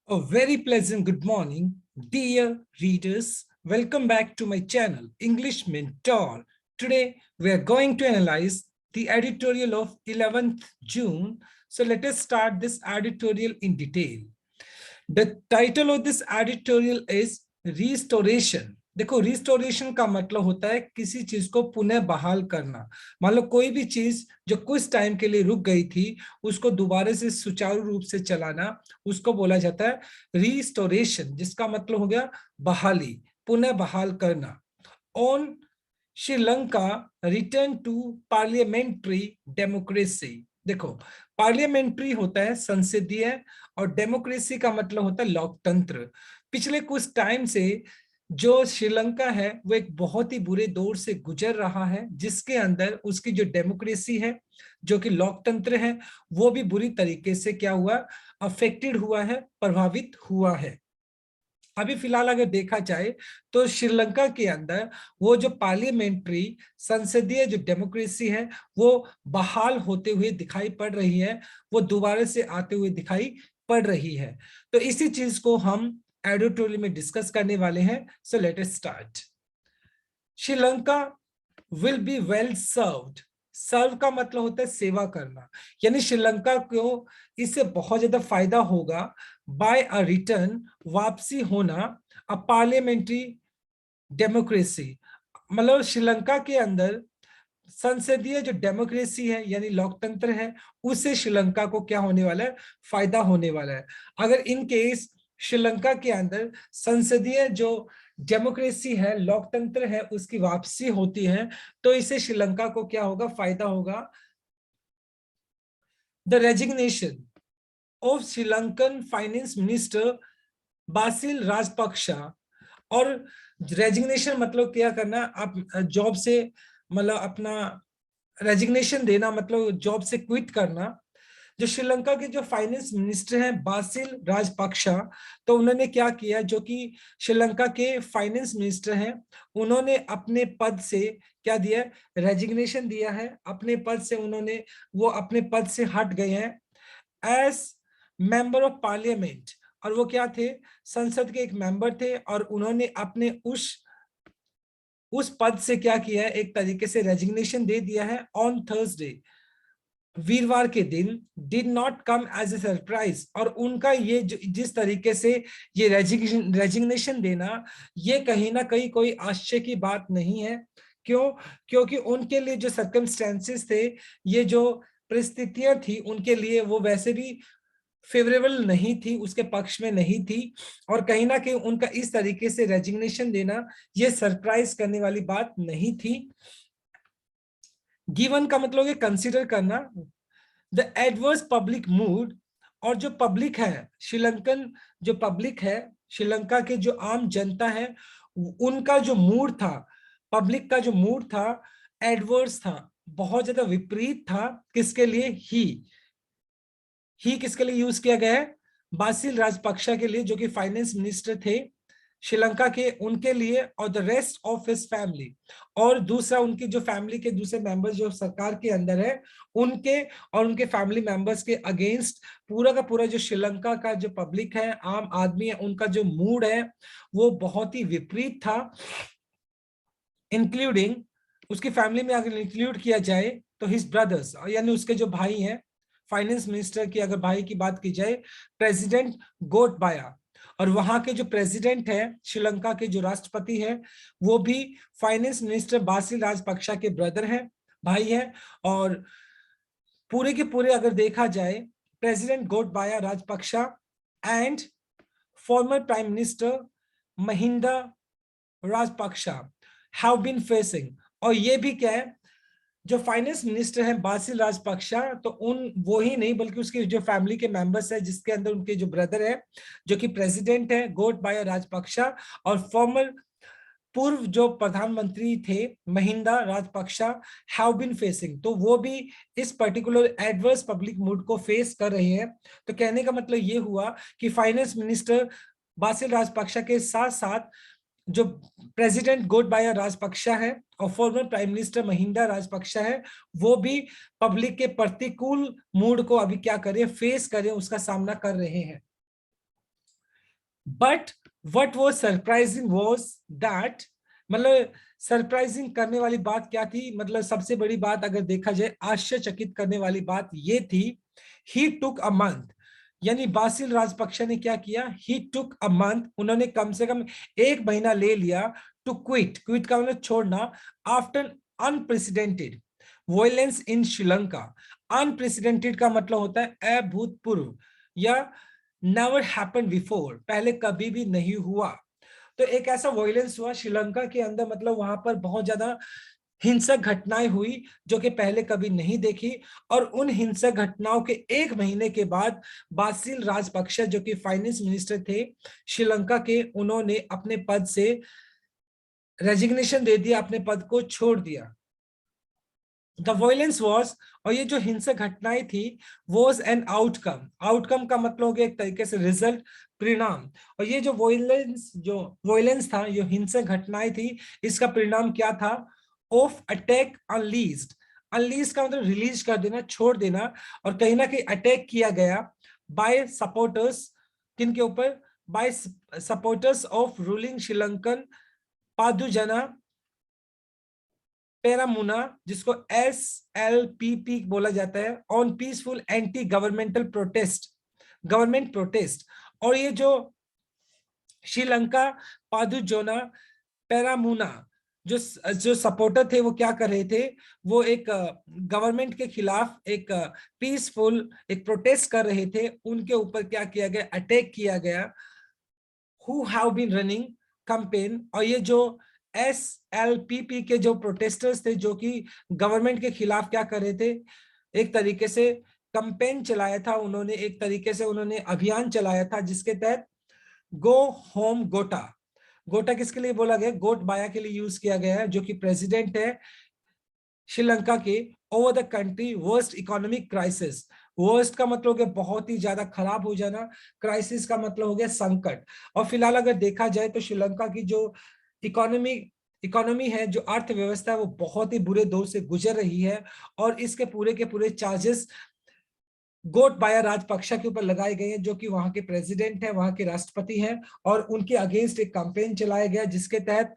A very pleasant good morning, dear readers. Welcome back to my channel, English Mentor. Today, we are going to analyze the editorial of 11th June. So let us start this editorial in detail. The title of this editorial is Restoration. देखो restoration का मतलब होता है किसी चीज को पुनः बहाल करना। मान लो कोई भी चीज जो कुछ टाइम के लिए रुक गई थी उसको दोबारा से सुचारू रूप से चलाना, उसको बोला जाता है रिस्टोरेशन, जिसका मतलब हो गया बहाली, पुनः बहाल करना। On Sri Lanka return to parliamentary democracy. देखो पार्लियामेंट्री होता है संसदीय और डेमोक्रेसी का मतलब होता है लोकतंत्र। पिछले कुछ टाइम से जो श्रीलंका है वो एक बहुत ही बुरे दौर से गुजर रहा है, जिसके अंदर उसकी जो डेमोक्रेसी है, जो कि लोकतंत्र है, वो भी बुरी तरीके से क्या हुआ, अफेक्टेड हुआ है, प्रभावित हुआ है। अभी फिलहाल अगर देखा जाए तो श्रीलंका के अंदर वो जो पार्लियामेंट्री संसदीय जो डेमोक्रेसी है वो बहाल होते हुए दिखाई पड़ रही है, वो दोबारा से आते हुए दिखाई पड़ रही है। तो इसी चीज को हम एडिटोरियल में डिस्कस करने वाले हैं। So let us start. Sri Lanka will be well served. Serve का मतलब होता है सेवा करना, यानी श्रीलंका को इससे बहुत ज्यादा फायदा होगा बाय अ रिटर्न, वापसी होना, अ पार्लियामेंट्री डेमोक्रेसी। मतलब श्रीलंका के अंदर संसदीय जो डेमोक्रेसी है यानी लोकतंत्र है, उससे श्रीलंका को क्या होने वाला है, फायदा होने वाला है। अगर इन केस श्रीलंका के अंदर संसदीय जो डेमोक्रेसी है, लोकतंत्र है, उसकी वापसी होती है तो इससे श्रीलंका को क्या होगा, फायदा होगा। The resignation of Sri Lankan finance minister Basil Rajapaksa. और रेजिग्नेशन मतलब क्या करना, आप जॉब से मतलब अपना रेजिग्नेशन देना, मतलब जॉब से क्विट करना। जो श्रीलंका के जो फाइनेंस मिनिस्टर हैं बासिल राजपक्षा, तो उन्होंने क्या किया, जो कि श्रीलंका के फाइनेंस मिनिस्टर हैं, उन्होंने अपने पद से क्या दिया, रेजिग्नेशन दिया है। अपने पद से उन्होंने वो अपने पद से हट गए हैं एज मेंबर ऑफ पार्लियामेंट। और वो क्या थे, संसद के एक मेंबर थे, और उन्होंने अपने उस पद से क्या किया है, एक तरीके से रेजिग्नेशन दे दिया है। ऑन थर्सडे, वीरवार के दिन, did not come as a surprise. और उनका ये जिस तरीके से ये रेजिग्नेशन देना, ये कहीं ना कहीं कोई आश्चर्य की बात नहीं है। क्यों? क्योंकि उनके लिए जो सर्कमस्टेंसेस थे, ये जो परिस्थितियां थी उनके लिए, वो वैसे भी फेवरेबल नहीं थी, उसके पक्ष में नहीं थी। और कहीं ना कहीं उनका इस तरीके से रेजिग्नेशन देना ये सरप्राइज करने वाली बात नहीं थी। गिवन का मतलब है कंसीडर करना। द एडवर्स पब्लिक मूड, और जो पब्लिक है श्रीलंकन, जो पब्लिक है श्रीलंका के जो आम जनता है, उनका जो मूड था, पब्लिक का जो मूड था, एडवर्स था, बहुत ज्यादा विपरीत था। किसके लिए? ही किसके लिए यूज किया गया है? बासिल राजपक्षा के लिए, जो कि फाइनेंस मिनिस्टर थे श्रीलंका के, उनके लिए। और the rest of his family, और दूसरा उनकी जो फैमिली के दूसरे मेंबर्स जो सरकार के अंदर है, उनके और उनके फैमिली मेंबर्स के अगेंस्ट पूरा का पूरा जो श्रीलंका का जो पब्लिक है, आम आदमी है, उनका जो मूड है वो बहुत ही विपरीत था। इंक्लूडिंग, उसकी फैमिली में अगर इंक्लूड किया जाए तो हिज ब्रदर्स, यानी उसके जो भाई हैं, फाइनेंस मिनिस्टर की अगर भाई की बात की जाए, प्रेसिडेंट गोटबाया, और वहां के जो प्रेसिडेंट है श्रीलंका के जो राष्ट्रपति है, वो भी फाइनेंस मिनिस्टर बासिल राजपक्षा के ब्रदर हैं, भाई हैं। और पूरे के पूरे अगर देखा जाए, president Gotabaya Rajapaksa and former prime minister Mahinda Rajapaksa have been facing. और ये भी क्या है, जो फाइनेंस मिनिस्टर हैं बासिल राजपक्षा, तो उन वो ही नहीं बल्कि उसके जो फैमिली के मेंबर्स है, जिसके अंदर उनके जो ब्रदर है जो कि प्रेसिडेंट है गोटबाया राजपक्षा, और फॉर्मर पूर्व जो प्रधानमंत्री थे Mahinda Rajapaksa, have been facing, तो वो भी इस पर्टिकुलर एडवर्स पब्लिक मूड को फेस कर रहे हैं। तो कहने का मतलब ये हुआ कि फाइनेंस मिनिस्टर बासिल राजपक्षा के साथ साथ जो प्रेसिडेंट गोटबाया राजपक्षा है और farmer prime minister Mahinda Rajapaksa है, वो भी पब्लिक के प्रतिकूल मूड को अभी क्या करें, फेस करें, उसका सामना कर रहे हैं। But what was surprising was that, मतलब सरप्राइजिंग करने वाली बात क्या थी, मतलब सबसे बड़ी बात अगर देखा जाए, आश्चर्यचकित करने वाली बात ये थी, ही टुक अ मंथ, यानी बासिल राजपक्षे ने क्या किया, ही टुक अ मंथ, उन्होंने कम से कम 1 महीना ले लिया, टू क्विट, क्विट का मतलब छोड़ना, after unprecedented violence in Sri Lanka. Unprecedented का मतलब होता है अभूतपूर्व या नेवर हैपन बिफोर, पहले कभी भी नहीं हुआ। तो एक ऐसा वायलेंस हुआ श्रीलंका के अंदर, मतलब वहां पर बहुत ज्यादा हिंसक घटनाएं हुई जो कि पहले कभी नहीं देखी। और उन हिंसक घटनाओं के 1 महीने के बाद बासिल राजपक्षे जो कि फाइनेंस मिनिस्टर थे श्रीलंका के, उन्होंने अपने पद से रेजिग्नेशन दे दिया, अपने पद को छोड़ दिया। द वायलेंस वॉज, और ये जो हिंसक घटनाएं थी, वॉज एन आउटकम, आउटकम का मतलब हो गया एक तरीके से रिजल्ट, परिणाम। और ये जो वायलेंस था, जो हिंसक घटनाएं थी, इसका परिणाम क्या था, ऑफ अटैक अनलीज्ड, अनलीज का मतलब रिलीज कर देना, छोड़ देना, और कहीं ना कहीं अटैक किया गया बाय सपोर्टर्स, किनके ऊपर, by supporters of ruling Sri Lankan Podujana Peramuna, जिसको SLPP बोला जाता है, on peaceful anti governmental protest, government protest. और ये जो श्रीलंका पादुजोना पेरामुना जो जो सपोर्टर थे, वो क्या कर रहे थे, वो एक गवर्नमेंट के खिलाफ एक पीसफुल एक प्रोटेस्ट कर रहे थे, उनके ऊपर क्या किया गया, अटैक किया गया, who have been running campaign। और ये जो SLPP के जो प्रोटेस्टर्स थे, जो कि गवर्नमेंट के खिलाफ क्या कर रहे थे, एक तरीके से कैंपेन चलाया था उन्होंने, एक तरीके से उन्होंने अभियान चलाया था, जिसके तहत गो होम गोटा, गोटा किसके लिए बोला गया, गोट बाया के लिए यूज किया गया है, जो कि प्रेसिडेंट है श्रीलंका के, over the country worst economic crisis. Worst का मतलब हो गया बहुत ही ज्यादा खराब हो जाना, क्राइसिस का मतलब हो गया संकट। और फिलहाल अगर देखा जाए तो श्रीलंका की जो इकोनॉमी इकोनॉमी है, जो अर्थव्यवस्था है, वो बहुत ही बुरे दौर से गुजर रही है। और इसके पूरे के पूरे चार्जेस गोटबाया राजपक्षा के ऊपर लगाए गए हैं, जो कि वहां के प्रेसिडेंट है, वहां के राष्ट्रपति हैं। और उनके अगेंस्ट एक कैंपेन चलाया गया, जिसके तहत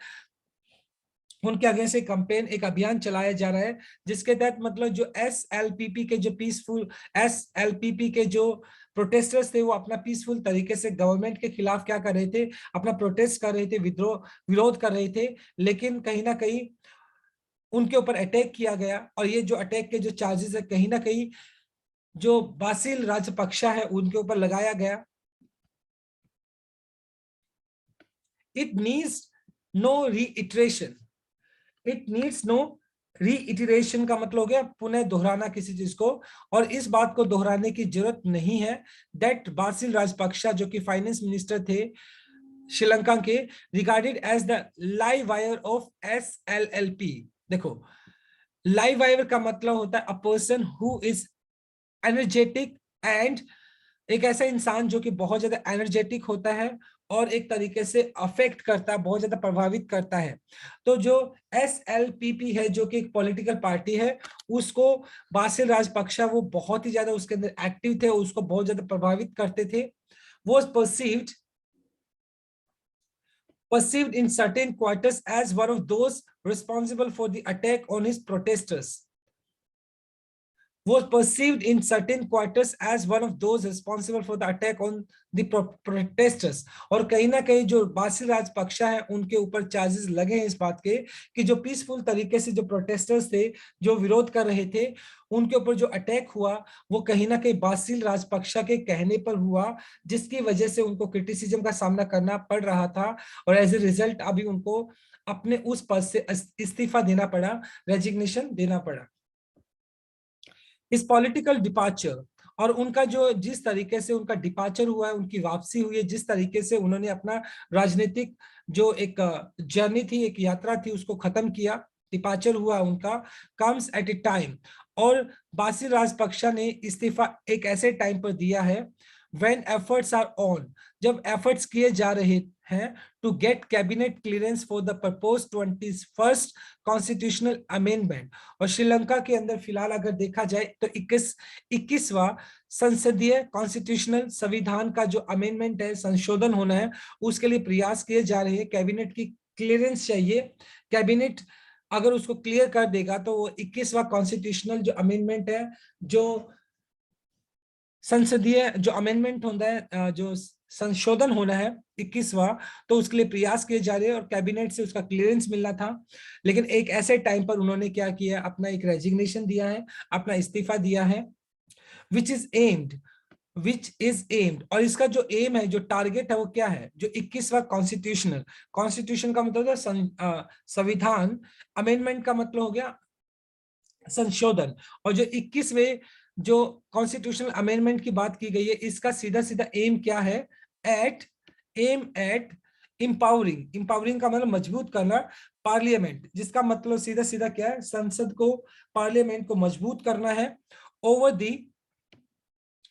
उनके अगेंस्ट एक कैंपेन, एक अभियान चलाया जा रहा है, जिसके तहत मतलब जो SLPP के जो पीसफुल SLPP के जो प्रोटेस्टर्स थे, वो अपना पीसफुल तरीके से गवर्नमेंट के खिलाफ क्या कर रहे थे, अपना प्रोटेस्ट कर रहे थे, विद्रोह विरोध कर रहे थे। लेकिन कहीं ना कहीं उनके ऊपर अटैक किया गया, और ये जो अटैक के जो चार्जेस है, कहीं ना कहीं जो बासिल राजपक्षा है उनके ऊपर लगाया गया। It needs no reiteration, it needs no reiteration का मतलब हो गया पुनः दोहराना किसी चीज को, और इस बात को दोहराने की जरूरत नहीं है, दैट बासिल राजपक्षा जो कि फाइनेंस मिनिस्टर थे श्रीलंका के, regarded as the live wire of SLLP। देखो, लाइव वायर का मतलब होता है a person who is energetic and, एक ऐसा इंसान जो कि बहुत ज्यादा एनर्जेटिक होता है और एक तरीके से अफेक्ट करता है, बहुत ज्यादा प्रभावित करता है। तो जो SLPP है, जो कि एक पॉलिटिकल पार्टी है, उसको बासिल राजपक्षा वो बहुत ही ज्यादा उसके अंदर एक्टिव थे, उसको बहुत ज्यादा प्रभावित करते थे। वो perceived in certain quarters as one of those responsible for the attack on his protesters, was perceived in certain quarters as one of those responsible for the attack on the protesters। और कहीं ना कहीं जो Basil Rajapaksa है, उनके ऊपर charges लगे हैं इस बात के कि जो पीसफुल तरीके से जो प्रोटेस्टर्स थे, जो विरोध कर रहे थे, उनके ऊपर जो अटैक हुआ, वो कहीं ना कहीं बासिल राजपक्षा के कहने पर हुआ, जिसकी वजह से उनको क्रिटिसिज्म का सामना करना पड़ रहा था। और एज ए रिजल्ट अभी उनको अपने उस पद से इस्तीफा देना पड़ा, रेजिग्नेशन देना पड़ा। इस पॉलिटिकल डिपार्चर, और उनका जो जिस तरीके से उनका डिपार्चर हुआ है, उनकी वापसी हुई है, जिस तरीके से उन्होंने अपना राजनीतिक जो एक जर्नी थी, एक यात्रा थी, उसको खत्म किया, डिपार्चर हुआ उनका, कम्स एट ए टाइम। और बासिल राजपक्षा ने इस्तीफा एक ऐसे टाइम पर दिया है when efforts are on, जब efforts किए जा रहे हैं to get cabinet clearance for the proposed 21st constitutional amendment, और श्रीलंका के अंदर फिलहाल अगर देखा जाए तो 21वां संसदीय कॉन्स्टिट्यूशनल संविधान का जो अमेंडमेंट है, संशोधन होना है, उसके लिए प्रयास किए जा रहे हैं। कैबिनेट की क्लियरेंस चाहिए। कैबिनेट अगर उसको क्लियर कर देगा तो वो 21वां कॉन्स्टिट्यूशनल जो अमेंडमेंट है, जो संसदीय जो अमेंडमेंट होता है, जो संशोधन होना है 21वां, तो उसके लिए प्रयास किए जा रहे हैं और कैबिनेट से उसका क्लियरेंस मिलना था। लेकिन एक ऐसे टाइम पर उन्होंने क्या किया, अपना एक रेजिग्नेशन दिया है, अपना इस्तीफा दिया है, विच इज एम्ड, और इसका जो एम है, जो टारगेट है, वो क्या है, जो 21वां कॉन्स्टिट्यूशनल, कॉन्स्टिट्यूशन का मतलब है संविधान, अमेंडमेंट का मतलब हो गया संशोधन, और जो 21वें जो कॉन्स्टिट्यूशनल अमेंडमेंट की बात की गई है, इसका सीधा सीधा एम क्या है, एम एट इंपावरिंग का मतलब मजबूत करना पार्लियामेंट, जिसका मतलब सीधा सीधा क्या है, संसद को, पार्लियामेंट को मजबूत करना है ओवर दी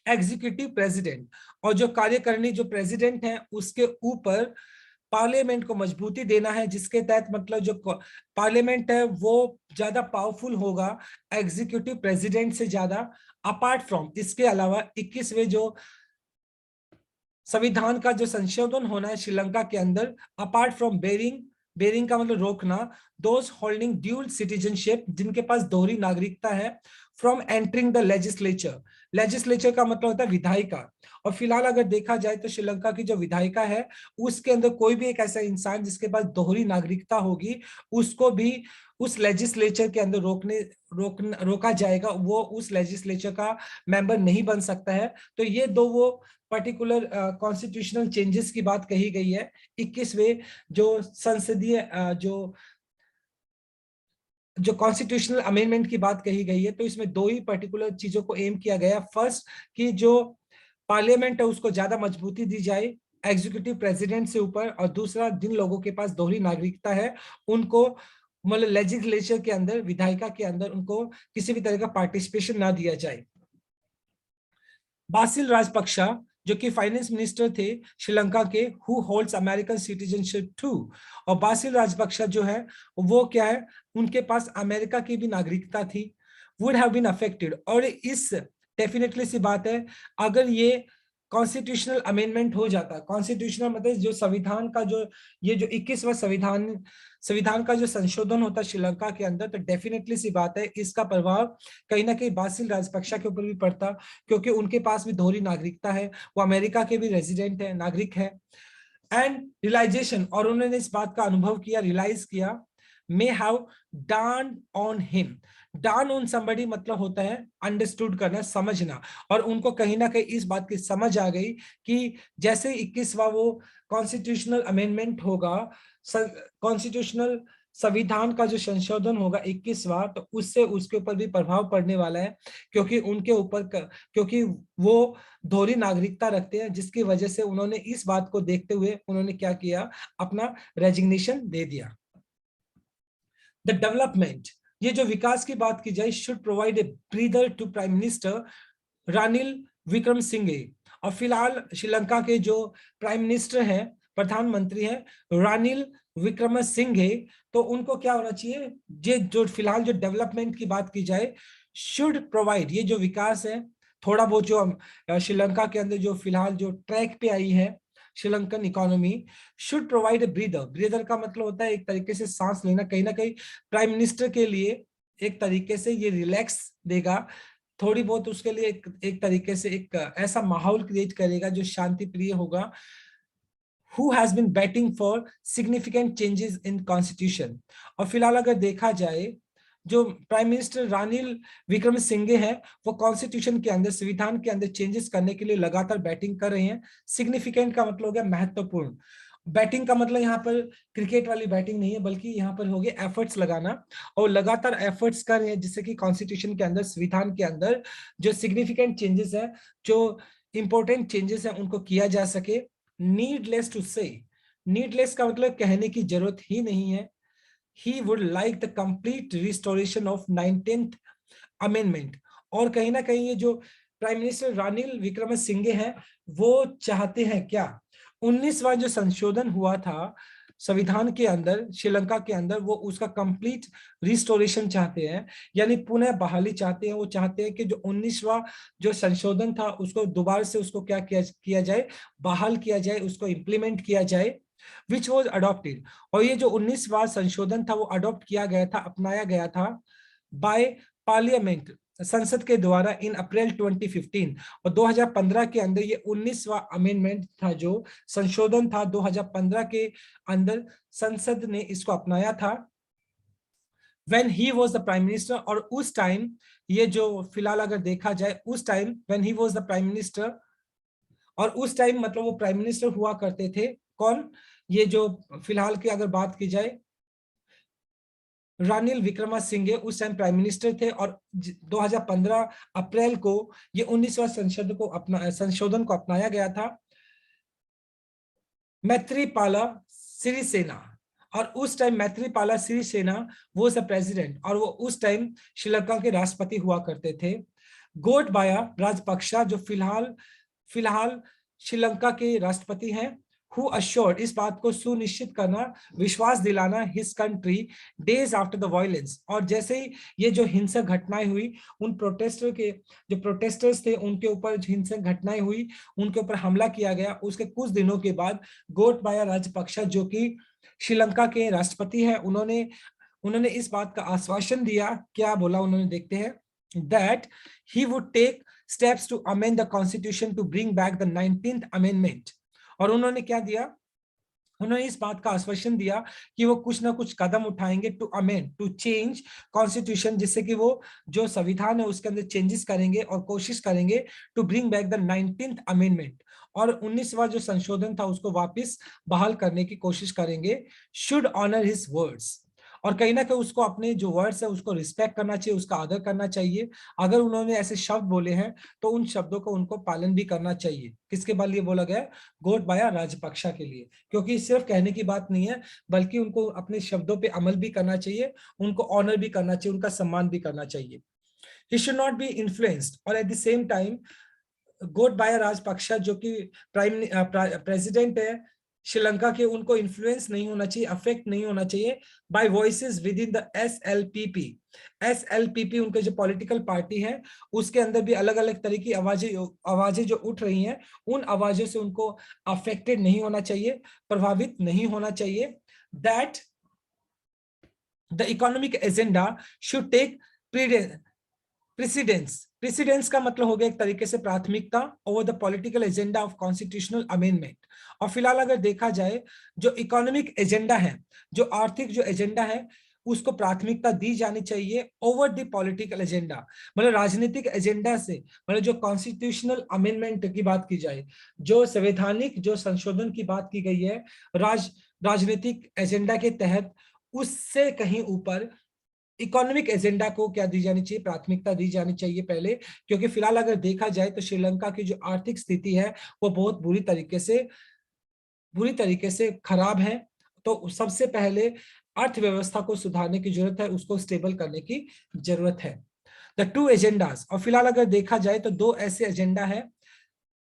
एग्जीक्यूटिव प्रेसिडेंट, और जो कार्यकारिणी जो प्रेसिडेंट है उसके ऊपर पार्लियामेंट को मजबूती देना है, जिसके तहत मतलब जो पार्लियामेंट है वो ज्यादा पावरफुल होगा एग्जीक्यूटिव प्रेसिडेंट से ज्यादा। अपार्ट फ्रॉम इसके अलावा 21वें जो संविधान का जो संशोधन होना है श्रीलंका के अंदर, अपार्ट फ्रॉम बेरिंग का मतलब रोकना, दोज होल्डिंग ड्यूल सिटीजनशिप, जिनके पास दोहरी नागरिकता है, फ्रॉम एंटरिंग द लेजिस्लेचर का मतलब होता है विधायिका। और फिलहाल अगर देखा जाए तो श्रीलंका की जो विधायिका है, उसके अंदर कोई भी एक ऐसा इंसान जिसके पास दोहरी नागरिकता होगी, उसको भी उस लेजिस्लेचर के अंदर रोका जाएगा, वो उस लेजिस्लेचर का मेंबर नहीं बन सकता है। तो ये दो वो पर्टिकुलर कॉन्स्टिट्यूशनल चेंजेस की बात कही गई है 21वें जो संसदीय जो कॉन्स्टिट्यूशनल अमेंडमेंट की बात कही गई है। तो इसमें दो ही पर्टिकुलर चीजों को एम किया गया। फर्स्ट, कि जो पार्लियामेंट है उसको ज्यादा मजबूती दी जाए एग्जीक्यूटिव प्रेसिडेंट से ऊपर, और दूसरा, जिन लोगों के पास दोहरी नागरिकता है उनको मतलब लेजिस्लेचर के अंदर, विधायिका के अंदर उनको किसी भी तरह का पार्टिसिपेशन ना दिया जाए। बासिल राजपक्षा जो कि फाइनेंस मिनिस्टर थे श्रीलंका के, who holds American citizenship too, और बासिल राजपक्षा जो है वो क्या है, उनके पास अमेरिका की भी नागरिकता थी, वुड हैव बीन अफेक्टेड। और इस डेफिनेटली सी बात है, अगर ये कॉन्स्टिट्यूशनल अमेंडमेंट हो जाता, कॉन्स्टिट्यूशनल मतलब जो संविधान का जो ये जो 21वां संविधान का जो संशोधन होता श्रीलंका के अंदर, तो डेफिनेटली सी बात है इसका प्रभाव कहीं ना कहीं बासिल राजपक्षा के ऊपर भी पड़ता, क्योंकि उनके पास भी दोहरी नागरिकता है, वो अमेरिका के भी रेजिडेंट है, नागरिक है। एंड रियलाइजेशन, और उन्होंने इस बात का अनुभव किया, रियलाइज किया, may have dawn on him, dawn on somebody मतलब होता है अंडरस्टूड करना, समझना, और उनको कहीं ना कहीं इस बात की समझ आ गई कि जैसे 21वां वो कॉन्स्टिट्यूशनल अमेंडमेंट होगा, कॉन्स्टिट्यूशनल संविधान का जो संशोधन होगा 21वां, तो उससे उसके ऊपर भी प्रभाव पड़ने वाला है, क्योंकि उनके ऊपर क्योंकि वो दोहरी नागरिकता रखते हैं, जिसकी वजह से उन्होंने इस बात को देखते हुए उन्होंने क्या किया, अपना रेजिग्नेशन दे दिया। द डेवलपमेंट, ये जो विकास की बात की जाए, should provide a breather to prime minister Ranil Wickremesinghe, और फिलहाल श्रीलंका के जो प्राइम मिनिस्टर हैं, प्रधानमंत्री हैं रानिल विक्रमसिंघे, तो उनको क्या होना चाहिए, ये जो फिलहाल जो डेवलपमेंट की बात की जाए, शुड प्रोवाइड, ये जो विकास है, थोड़ा बहुत जो श्रीलंका के अंदर जो फिलहाल जो ट्रैक पे आई है Sri Lankan economy, should provide a breather, breather का मतलब होता है एक तरीके से सांस लेना, कहीं ना कहीं प्राइम मिनिस्टर के लिए एक तरीके से ये रिलैक्स देगा, थोड़ी बहुत उसके लिए एक तरीके से एक ऐसा माहौल क्रिएट करेगा जो शांति प्रिय होगा। Who has been betting for significant changes in constitution, और फिलहाल अगर देखा जाए जो प्राइम मिनिस्टर रानिल विक्रमसिंघे हैं, वो कॉन्स्टिट्यूशन के अंदर, संविधान के अंदर चेंजेस करने के लिए लगातार बैटिंग कर रहे हैं। सिग्निफिकेंट का मतलब हो गया महत्वपूर्ण, बैटिंग का मतलब यहाँ पर क्रिकेट वाली बैटिंग नहीं है, बल्कि यहाँ पर हो गया एफर्ट्स लगाना, और लगातार एफर्ट्स कर रहे हैं जिससे कि कॉन्स्टिट्यूशन के अंदर, संविधान के अंदर जो सिग्निफिकेंट चेंजेस है, जो इंपॉर्टेंट चेंजेस है, उनको किया जा सके। नीडलेस टू से, नीडलेस का मतलब कहने की जरूरत ही नहीं है। He would like the complete restoration of 19th amendment, और कहीं ना कहीं ये जो प्राइम मिनिस्टर रानिल विक्रमसिंघे हैं, वो चाहते हैं क्या? 19वां जो संशोधन हुआ था संविधान के अंदर, श्रीलंका के अंदर, वो उसका कंप्लीट रिस्टोरेशन चाहते हैं, यानी पुनः बहाली चाहते हैं। वो चाहते हैं कि जो 19वां जो संशोधन था उसको दोबारा से उसको क्या किया जाए, बहाल किया जाए, उसको इम्प्लीमेंट किया जाए, विच वॉज अडॉप्टेड। और ये जो 19वां संशोधन था वो अडॉप्ट किया गया था, अपनाया गया था बाय पार्लियामेंट, संसद के द्वारा इन अप्रैल 2015। और 2015 के अंदर ये 19वां अमेंडमेंट था, जो संशोधन था 2015 के अंदर संसद ने इसको अपनाया था when he was the prime minister। और उस टाइम, ये जो फिलहाल अगर देखा जाए उस time when he was the prime minister, और उस टाइम मतलब वो प्राइम मिनिस्टर हुआ करते थे कौन? ये जो फिलहाल की अगर बात की जाए, रानिल विक्रमसिंघे उस टाइम प्राइम मिनिस्टर थे। और 2015 अप्रैल को ये 19वां संशोधन को अपनाया गया था मैत्रीपाला सिरिसेना। और उस टाइम मैत्रीपाला सिरिसेना वो द प्रेसिडेंट, और वो उस टाइम श्रीलंका के राष्ट्रपति हुआ करते थे। गोटबाया राजपक्षा जो फिलहाल श्रीलंका के राष्ट्रपति हैं, who assured, इस बात को सुनिश्चित करना, विश्वास दिलाना his country days after the violence। और जैसे ही ये जो हिंसक घटनाएं हुई, उन जो प्रोटेस्टर्स थे उनके ऊपर हिंसक घटनाएं हुई, उनके ऊपर हमला किया गया, उसके कुछ दिनों के बाद गोटबाया राजपक्षा जो कि श्रीलंका के राष्ट्रपति हैं, उन्होंने इस बात का आश्वासन दिया। क्या बोला उन्होंने, देखते हैं, that he would take steps to amend the constitution to bring back the 19th amendment। और उन्होंने क्या दिया, उन्होंने इस बात का आश्वासन दिया कि वो कुछ ना कुछ कदम उठाएंगे to amend, to change constitution, जिससे कि वो जो संविधान है उसके अंदर चेंजेस करेंगे और कोशिश करेंगे to bring back the 19th amendment. और 19वां जो संशोधन था उसको वापस बहाल करने की कोशिश करेंगे। शुड ऑनर हिज वर्ड्स, और कहीं ना कहीं उसको अपने जो वर्ड्स है उसको रिस्पेक्ट करना चाहिए, उसका आदर करना चाहिए। अगर उन्होंने ऐसे शब्द बोले हैं तो उन शब्दों को उनको पालन भी करना चाहिए। किसके बारे लिए बोला गया? गोटबाया राजपक्षा के लिए, क्योंकि सिर्फ कहने की बात नहीं है, बल्कि उनको अपने शब्दों पे अमल भी करना चाहिए, उनको ऑनर भी करना चाहिए, उनका सम्मान भी करना चाहिए। He should not be influenced, और at the same time Gotabaya Rajapaksa जो कि प्रेसिडेंट है श्रीलंका के, उनको इन्फ्लुएंस नहीं होना चाहिए, अफेक्ट नहीं होना चाहिए by voices within the SLPP. SLPP उनके जो पॉलिटिकल पार्टी है, उसके अंदर भी अलग अलग तरह की आवाजें जो उठ रही हैं, उन आवाजों से उनको अफेक्टेड नहीं होना चाहिए, प्रभावित नहीं होना चाहिए। That the economic agenda should take precedence का मतलब हो गया एक तरीके से प्राथमिकता over the political agenda of constitutional amendment. और फिलहाल अगर देखा जाए, जो इकोनॉमिक एजेंडा है, जो आर्थिक जो एजेंडा है, उसको प्राथमिकता दी जानी चाहिए ओवर द पॉलिटिकल एजेंडा। मतलब राजनीतिक एजेंडा से, मतलब जो कॉन्स्टिट्यूशनल अमेंडमेंट की बात की जाए, जो संवैधानिक जो संशोधन की बात की गई है राजनीतिक एजेंडा के तहत, उससे कहीं ऊपर इकोनॉमिक एजेंडा को क्या दी जानी चाहिए, प्राथमिकता दी जानी चाहिए पहले। क्योंकि फिलहाल अगर देखा जाए तो श्रीलंका की जो आर्थिक स्थिति है वो बहुत बुरी तरीके से खराब है। तो सबसे पहले अर्थव्यवस्था को सुधारने की जरूरत है, उसको स्टेबल करने की जरूरत है। द टू एजेंडाज, और फिलहाल अगर देखा जाए तो दो ऐसे एजेंडा है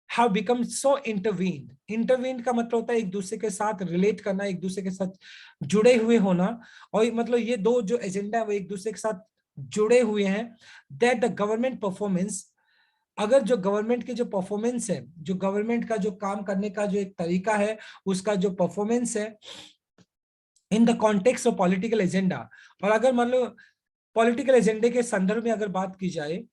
have become so intervened। intervened का मतलब होता है एक दूसरे के साथ रिलेट करना, एक दूसरे के साथ जुड़े हुए होना। और मतलब ये दो जो एजेंडा है वो एक दूसरे के साथ जुड़े हुए हैं। दैट द गवर्नमेंट परफॉर्मेंस, अगर जो गवर्नमेंट की जो परफॉर्मेंस है, जो गवर्नमेंट का जो काम करने का जो एक तरीका है, उसका जो परफॉर्मेंस है in the context of political agenda, और अगर मान लो पॉलिटिकल एजेंडे के संदर्भ में अगर बात की जाए,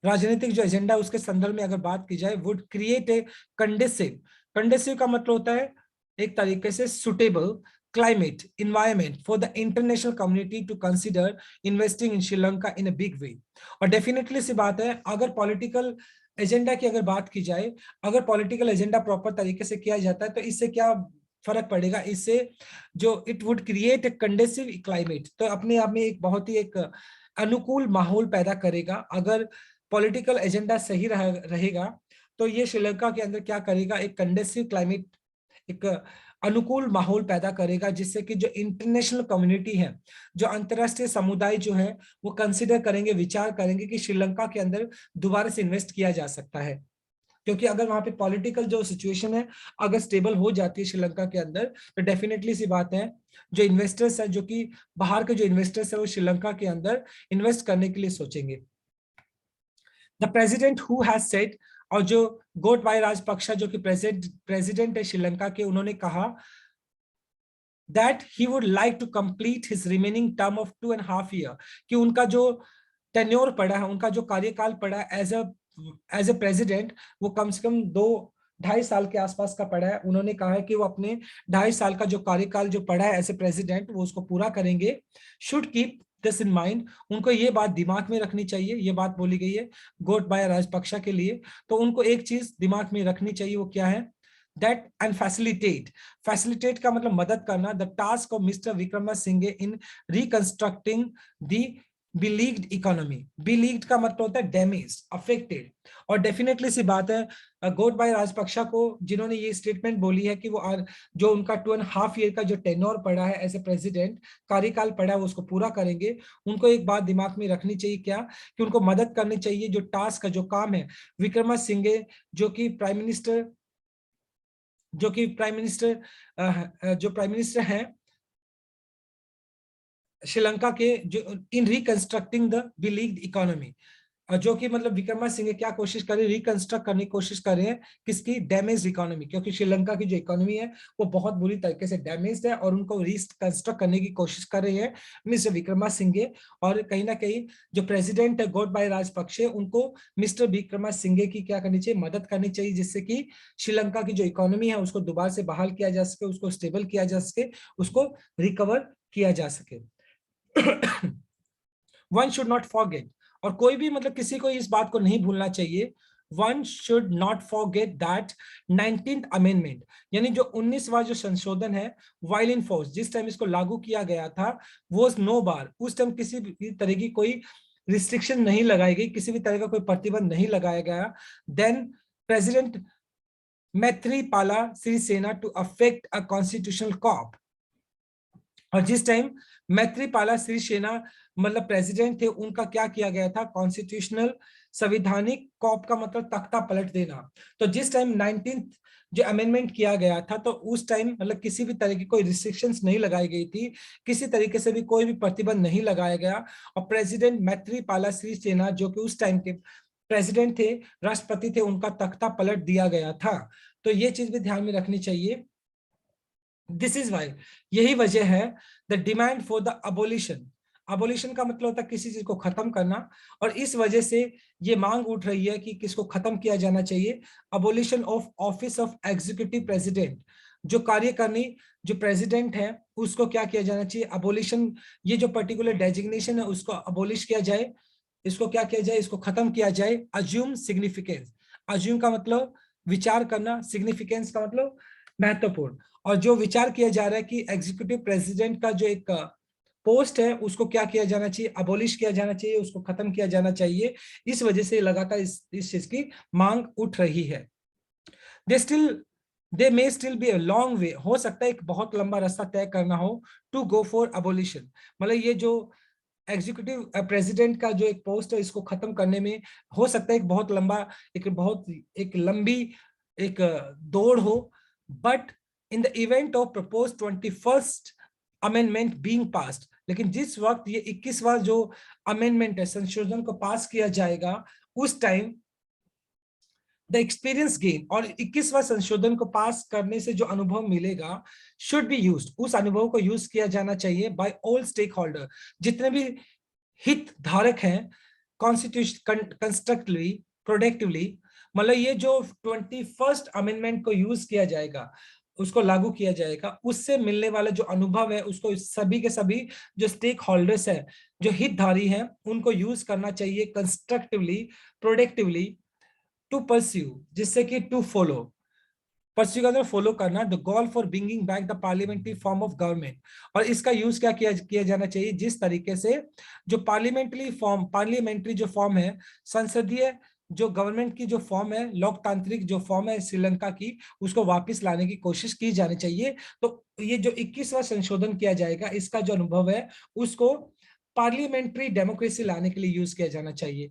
राजनीतिक जो एजेंडा उसके संदर्भ में अगर बात की जाए, would create a conducive. Conducive का मतलब होता है एक तरीके से suitable climate environment for the international community to consider investing in Sri Lanka in a big way. और डेफिनेटली सी बात है, अगर पॉलिटिकल एजेंडा की अगर बात की जाए, अगर पॉलिटिकल एजेंडा प्रॉपर तरीके से किया जाता है तो इससे क्या फर्क पड़ेगा, इससे जो it would create a conducive climate, तो अपने आप में एक बहुत ही एक अनुकूल माहौल पैदा करेगा। अगर पॉलिटिकल एजेंडा सही रहेगा तो ये श्रीलंका के अंदर क्या करेगा, एक कंडीसिव क्लाइमेट एक अनुकूल माहौल पैदा करेगा, जिससे कि जो इंटरनेशनल कम्युनिटी है, जो अंतरराष्ट्रीय समुदाय जो है, वो कंसिडर करेंगे, विचार करेंगे कि श्रीलंका के अंदर दोबारा से इन्वेस्ट किया जा सकता है। क्योंकि अगर वहां पे पॉलिटिकल जो सिचुएशन है अगर स्टेबल हो जाती है श्रीलंका के अंदर, तो डेफिनेटली सी बात है जो इन्वेस्टर्स है, जो कि बाहर के जो इन्वेस्टर्स है, वो श्रीलंका के अंदर इन्वेस्ट करने के लिए सोचेंगे। The president who has said, और जो गोटबाया राजपक्षा जो कि प्रेसिडेंट है श्रीलंका के, उन्होंने कहा that he would like to complete his remaining term of 2.5 year, कि उनका जो टेन्योर पड़ा है, उनका जो कार्यकाल पड़ा है एज ए प्रेसिडेंट, वो कम से कम 2-2.5 साल के आसपास का पड़ा है। उन्होंने कहा है कि वो अपने 2.5 साल का जो कार्यकाल जो पड़ा है एज ए प्रेसिडेंट, वो उसको पूरा करेंगे। Should keep this in mind, उनको ये बात दिमाग में रखनी चाहिए, ये बात बोली गई है गोटबाया राजपक्षा के लिए। तो उनको एक चीज दिमाग में रखनी चाहिए, वो क्या है, दैट एंड फैसिलिटेट का मतलब मदद करना, the task of mister Wickremesinghe in reconstructing the beleaguered economy. Beleaguered का मतलब होता है डैमेज, अफेक्टेड। और डेफिनेटली सी बात है गोटबाया राजपक्षा को, जिन्होंने ये स्टेटमेंट बोली है कि वो जो उनका 2.5 ईयर का जो टेन्योर पड़ा है एज ए प्रेसिडेंट, कार्यकाल पड़ा है, वो उसको पूरा करेंगे। उनको एक बात दिमाग में रखनी चाहिए, क्या, कि उनको मदद करनी चाहिए जो टास्क का जो काम है विक्रमसिंघे जो कि प्राइम मिनिस्टर जो प्राइम मिनिस्टर हैं श्रीलंका के, जो इन रिकंस्ट्रक्टिंग द बिलीग्ड इकोनॉमी, जो कि मतलब विक्रमसिंघे क्या कोशिश कर रहे हैं, रिकंस्ट्रक्ट करने की कोशिश कर रहे हैं किसकी, डैमेज इकोनॉमी। क्योंकि श्रीलंका की जो इकोनॉमी है वो बहुत बुरी तरीके से डैमेज है, और उनको रिकंस्ट्रक्ट करने की कोशिश कर रहे हैं मिस्टर विक्रमसिंघे। और कहीं ना कहीं जो प्रेसिडेंट है गोटबाया राजपक्षे, उनको मिस्टर विक्रमसिंघे की क्या करनी चाहिए, मदद करनी चाहिए, जिससे कि श्रीलंका की जो इकोनॉमी है उसको दोबारा से बहाल किया जा सके, उसको स्टेबल किया जा सके, उसको रिकवर किया जा सके। वन शुड नॉट फॉरगेट, और कोई भी मतलब किसी को इस बात को नहीं भूलना चाहिए, one should not forget that 19th amendment, यानी जो 19वां जो संशोधन है, वाइल इन फोर्स, जिस टाइम इसको लागू किया गया था, वो नो बार, उस टाइम किसी भी तरह की कोई रिस्ट्रिक्शन नहीं लगाई गई, किसी भी तरह का कोई प्रतिबंध नहीं लगाया गया। Then president Maithripala Sirisena to affect a constitutional coup, और जिस टाइम मैत्रीपाला सिरिसेना मतलब प्रेसिडेंट थे, उनका क्या किया गया था, कॉन्स्टिट्यूशनल संविधानिक कॉप का मतलब तख्ता पलट देना। तो जिस टाइम 19th जो अमेंडमेंट किया गया था, तो उस टाइम मतलब किसी भी तरह की कोई रिस्ट्रिक्शंस नहीं लगाई गई थी, किसी तरीके से भी कोई भी प्रतिबंध नहीं लगाया गया। और प्रेसिडेंट मैत्रीपाला सिरिसेना जो कि उस टाइम के प्रेसिडेंट थे, राष्ट्रपति थे, उनका तख्ता पलट दिया गया था। तो ये चीज भी ध्यान में रखनी चाहिए। दिस इज वाई, यही वजह है the demand for the abolition. Abolition का मतलब होता है किसी चीज को खत्म करना, और इस वजह से ये मांग उठ रही है कि किसको खत्म किया जाना चाहिए, abolition of office of executive president. जो कार्यकारिणी जो प्रेसिडेंट है उसको क्या किया जाना चाहिए, अबोलिशन, ये जो पर्टिकुलर डेजिग्नेशन है उसको अबोलिश किया जाए, इसको क्या किया जाए, इसको खत्म किया जाए। अज्यूम सिग्निफिकेंस, अज्यूम का मतलब विचार करना, सिग्निफिकेंस का मतलब महत्वपूर्ण। और जो विचार किया जा रहा है कि एग्जीक्यूटिव प्रेसिडेंट का जो एक पोस्ट है उसको क्या किया जाना चाहिए, अबोलिश किया जाना चाहिए, उसको खत्म किया जाना चाहिए। इस वजह से लगातार इस चीज की मांग उठ रही है। They may still be a long way, हो सकता है एक बहुत लंबा रास्ता तय करना हो टू गो फॉर अबोलिशन। मतलब ये जो एग्जीक्यूटिव प्रेसिडेंट का जो एक पोस्ट है इसको खत्म करने में हो सकता है एक बहुत लंबा, एक लंबी एक दौड़ हो। But in the event of propose 21st amendment being passed, लेकिन जिस वक्त ये 21वां जो अमेंडमेंट है, संशोधन को पास किया जाएगा, उस टाइम द एक्सपीरियंस गेन, और 21वां संशोधन को पास करने से जो अनुभव मिलेगा, शुड बी यूज्ड, उस अनुभव को यूज किया जाना चाहिए बाय ऑल स्टेक होल्डर, जितने भी हित धारक हैं, कॉन्स्टिट्यूशन कंस्ट्रक्टिवली प्रोडक्टिवली। मतलब ये जो 21st अमेंडमेंट को यूज किया जाएगा, उसको लागू किया जाएगा, उससे मिलने वाला जो अनुभव है उसको सभी के सभी जो स्टेक होल्डर्स है, जो हितधारी हैं, उनको यूज करना चाहिए कंस्ट्रक्टिवली, प्रोडक्टिवली, टू परस्यू, जिससे कि टू फॉलो, परस्यू का मतलब फॉलो करना, the goal for bringing back the parliamentary form of government. और इसका यूज क्या किया जाना चाहिए, जिस तरीके से जो पार्लियामेंट्री जो फॉर्म है, संसदीय जो गवर्नमेंट की जो फॉर्म है, लोकतांत्रिक जो फॉर्म है श्रीलंका की, उसको वापस लाने की कोशिश की जानी चाहिए। तो ये जो 21वां संशोधन किया जाएगा, इसका जो अनुभव है उसको पार्लियामेंट्री डेमोक्रेसी लाने के लिए यूज किया जाना चाहिए,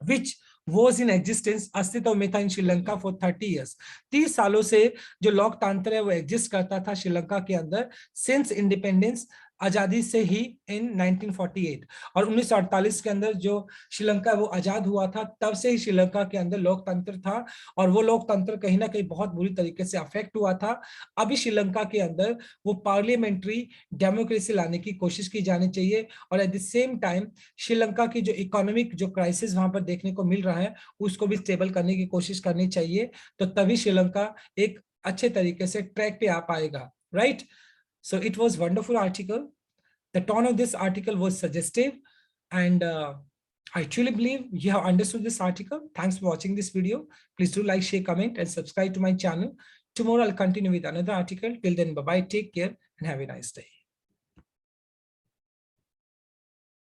विच वॉज इन एग्जिस्टेंस, अस्तित्व में था इन श्रीलंका फॉर 30 ईयर्स। 30 सालों से जो लोकतंत्र है वो एग्जिस्ट करता था श्रीलंका के अंदर, सिंस इंडिपेंडेंस, आजादी से ही, इन 1948। और 1948 के अंदर जो श्रीलंका वो आजाद हुआ था, तब से ही श्रीलंका के अंदर लोकतंत्र था, और वो लोकतंत्र कहीं ना कहीं बहुत बुरी तरीके से अफेक्ट हुआ था। अभी श्रीलंका के अंदर वो पार्लियामेंट्री डेमोक्रेसी लाने की कोशिश की जानी चाहिए, और at the same time Sri Lanka की जो इकोनॉमिक जो क्राइसिस वहां पर देखने को मिल रहा है, उसको भी स्टेबल करने की कोशिश करनी चाहिए। तो तभी श्रीलंका एक अच्छे तरीके से ट्रैक पे आ पाएगा, right? So it was wonderful article. The tone of this article was suggestive, and I truly believe you have understood this article. Thanks for watching this video. Please do like, share, comment, and subscribe to my channel. Tomorrow I'll continue with another article. Till then, bye bye, take care, and have a nice day.